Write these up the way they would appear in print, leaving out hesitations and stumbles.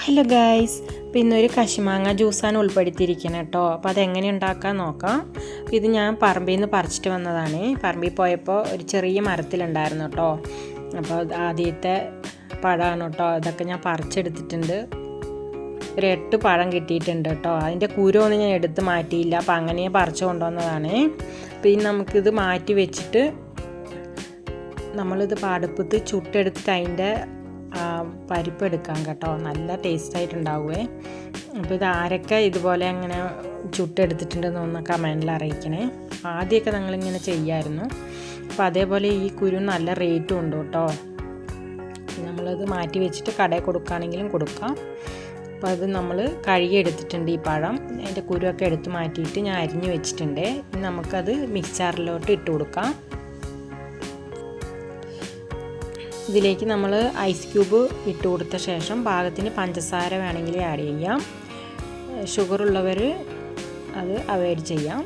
Hello guys, അപ്പോൾ ഇന്നൊരു കശുമാങ്ങ ജ്യൂസാണ് ഉൾപ്പെടുത്തിയിരിക്കുന്നത് കേട്ടോ. അപ്പോൾ അതെങ്ങനെ ഉണ്ടാക്കാൻ നോക്കാം. ഇത് ഞാൻ പറമ്പിൽ നിന്ന് പറിച്ചിട്ട് വന്നതാണ്. പറമ്പിൽ പോയപ്പോൾ ഒരു ചെറിയ മരത്തിലുണ്ടായിരുന്നു കേട്ടോ. അപ്പോൾ ആദ്യത്തെ പഴമാണ് കേട്ടോ. ഇതൊക്കെ ഞാൻ പറിച്ചെടുത്തിട്ടുണ്ട്. ഒരു 8 പഴം കിട്ടിയിട്ടുണ്ട് കേട്ടോ. അതിൻ്റെ കുരുവൊന്നും ഞാൻ എടുത്ത് മാറ്റിയില്ല. അപ്പോൾ അങ്ങനെ പറിച്ചു കൊണ്ടുവന്നതാണ്. പിന്നെ നമുക്കിത് മാറ്റി വെച്ചിട്ട് നമ്മളിത് അടുപ്പത്ത് ചുട്ടെടുത്തിട്ട് അതിൻ്റെ പരിപ്പ് എടുക്കാം കേട്ടോ. നല്ല ടേസ്റ്റായിട്ടുണ്ടാവുമേ. അപ്പോൾ ഇത് ആരൊക്കെ ഇതുപോലെ അങ്ങനെ ചുട്ടെടുത്തിട്ടുണ്ടെന്ന് ഒന്ന് കമൻറ്റിൽ അറിയിക്കണേ. ആദ്യമൊക്കെ ഞങ്ങളിങ്ങനെ ചെയ്യാമായിരുന്നു. അപ്പോൾ അതേപോലെ ഈ കുരു നല്ല റേറ്റും ഉണ്ട് കേട്ടോ. നമ്മളത് മാറ്റി വെച്ചിട്ട് കടയിൽ കൊടുക്കുകയാണെങ്കിലും കൊടുക്കാം. അപ്പോൾ അത് നമ്മൾ കഴുകി എടുത്തിട്ടുണ്ട്. ഈ പഴം അതിൻ്റെ കുരുവൊക്കെ എടുത്ത് മാറ്റിയിട്ട് ഞാൻ അരിഞ്ഞു വെച്ചിട്ടുണ്ട്. നമുക്കത് മിക്സറിലോട്ട് ഇട്ട് കൊടുക്കാം. ഇതിലേക്ക് നമ്മൾ ഐസ് ക്യൂബ് ഇട്ട് കൊടുത്ത ശേഷം പാകത്തിന് പഞ്ചസാര വേണമെങ്കിൽ ആഡ് ചെയ്യാം. ഷുഗർ ഉള്ളവർ അത് അവോയ്ഡ് ചെയ്യാം.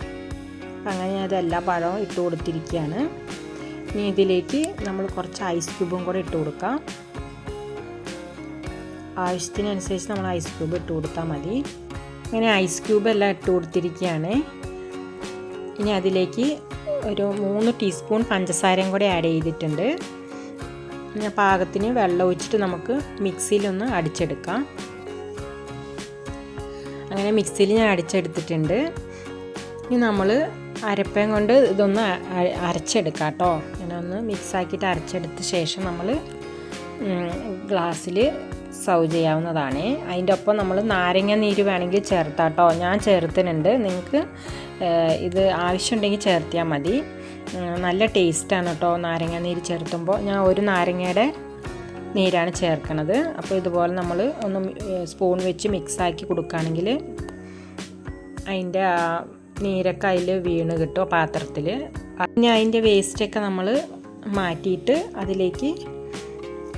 അങ്ങനെ ഞാൻ എല്ലാ പഴവും ഇട്ട് കൊടുത്തിരിക്കുകയാണ്. ഇനി ഇതിലേക്ക് നമ്മൾ കുറച്ച് ഐസ് ക്യൂബും കൂടെ ഇട്ട് കൊടുക്കാം. ആവശ്യത്തിനനുസരിച്ച് നമ്മൾ ഐസ് ക്യൂബ് ഇട്ട് കൊടുത്താൽ മതി. അങ്ങനെ ഐസ് ക്യൂബ് എല്ലാം ഇട്ട് കൊടുത്തിരിക്കുകയാണ്. ഇനി അതിലേക്ക് ഒരു 3 ടീസ്പൂൺ പഞ്ചസാരയും കൂടെ ആഡ് ചെയ്തിട്ടുണ്ട്. പാകത്തിന് വെള്ളം ഒഴിച്ചിട്ട് നമുക്ക് മിക്സിയിലൊന്ന് അടിച്ചെടുക്കാം. അങ്ങനെ മിക്സിയിൽ ഞാൻ അടിച്ചെടുത്തിട്ടുണ്ട്. ഇനി നമ്മൾ അരപ്പയും കൊണ്ട് ഇതൊന്ന് അരച്ചെടുക്കാം കേട്ടോ. അങ്ങനെ ഒന്ന് മിക്സാക്കിയിട്ട് അരച്ചെടുത്ത ശേഷം നമ്മൾ ഗ്ലാസ്സിൽ സർവ് ചെയ്യാവുന്നതാണ്. അതിൻ്റെ ഒപ്പം നമ്മൾ നാരങ്ങ നീര് വേണമെങ്കിൽ ചേർത്താം കേട്ടോ. ഞാൻ ചേർത്തുന്നുണ്ട്. നിങ്ങൾക്ക് ഇത് ആവശ്യമുണ്ടെങ്കിൽ ചേർത്തിയാൽ മതി. നല്ല ടേസ്റ്റാണ് കേട്ടോ നാരങ്ങ നീര് ചേർത്തുമ്പോൾ. ഞാൻ ഒരു നാരങ്ങയുടെ നീരാണ് ചേർക്കണത്. അപ്പോൾ ഇതുപോലെ നമ്മൾ ഒന്ന് സ്പൂൺ വെച്ച് മിക്സാക്കി കൊടുക്കുകയാണെങ്കിൽ അതിൻ്റെ നീരൊക്കെ അതിൽ വീണ് കിട്ടും പാത്രത്തിൽ. പിന്നെ അതിൻ്റെ വേസ്റ്റൊക്കെ നമ്മൾ മാറ്റിയിട്ട് അതിലേക്ക്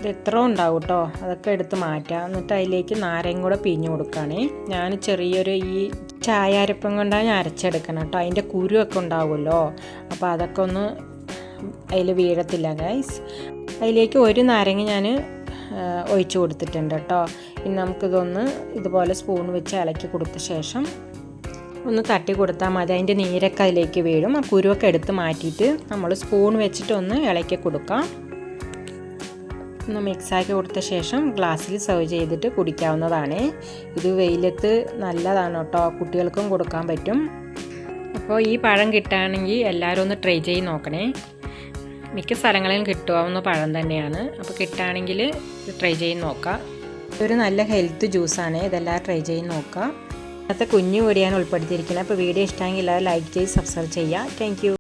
എത്ര ഉണ്ടാവും കേട്ടോ അതൊക്കെ എടുത്ത് മാറ്റാം. എന്നിട്ട് അതിലേക്ക് നാരങ്ങ കൂടെ പിഴിഞ്ഞ് കൊടുക്കുകയാണ്. ഞാൻ ചെറിയൊരു ഈ ചായ അരപ്പം കൊണ്ടാണ് ഞാൻ അരച്ചെടുക്കണം കേട്ടോ. അതിൻ്റെ കുരുവൊക്കെ ഉണ്ടാവുമല്ലോ. അപ്പോൾ അതൊക്കെ ഒന്ന് അതിൽ വീഴത്തില്ല ഗൈസ്. അതിലേക്ക് ഒരു നാരങ്ങ ഞാൻ ഒഴിച്ച് കൊടുത്തിട്ടുണ്ട് കേട്ടോ. ഇനി നമുക്കിതൊന്ന് ഇതുപോലെ സ്പൂൺ വെച്ച് ഇളക്കി കൊടുത്ത ശേഷം ഒന്ന് തട്ടി കൊടുത്താൽ മതി. അതിൻ്റെ നീരൊക്കെ അതിലേക്ക് വീഴും. ആ കുരുവൊക്കെ എടുത്ത് മാറ്റിയിട്ട് നമ്മൾ സ്പൂൺ വെച്ചിട്ട് ഒന്ന് ഇളക്കി കൊടുക്കാം. ഒന്ന് മിക്സാക്കി കൊടുത്ത ശേഷം ഗ്ലാസ്സിൽ സെർവ് ചെയ്തിട്ട് കുടിക്കാവുന്നതാണ്. ഇത് വെയിലത്ത് നല്ലതാണ് കേട്ടോ. കുട്ടികൾക്കും കൊടുക്കാൻ പറ്റും. അപ്പോൾ ഈ പഴം കിട്ടുകയാണെങ്കിൽ എല്ലാവരും ഒന്ന് ട്രൈ ചെയ്ത് നോക്കണേ. മിക്ക സ്ഥലങ്ങളിലും കിട്ടാവുന്ന പഴം തന്നെയാണ്. അപ്പോൾ കിട്ടുകയാണെങ്കിൽ ഇത് ട്രൈ ചെയ്ത് നോക്കാം. ഇതൊരു നല്ല ഹെൽത്ത് ജ്യൂസാണ്. ഇതെല്ലാം ട്രൈ ചെയ്ത് നോക്കാം. അന്നത്തെ കുഞ്ഞു കൂടിയാണ് ഉൾപ്പെടുത്തിയിരിക്കുന്നത്. അപ്പോൾ വീഡിയോ ഇഷ്ടമെങ്കിൽ എല്ലാവരും ലൈക്ക് ചെയ്ത് സബ്സ്ക്രൈബ് ചെയ്യുക. Thank you.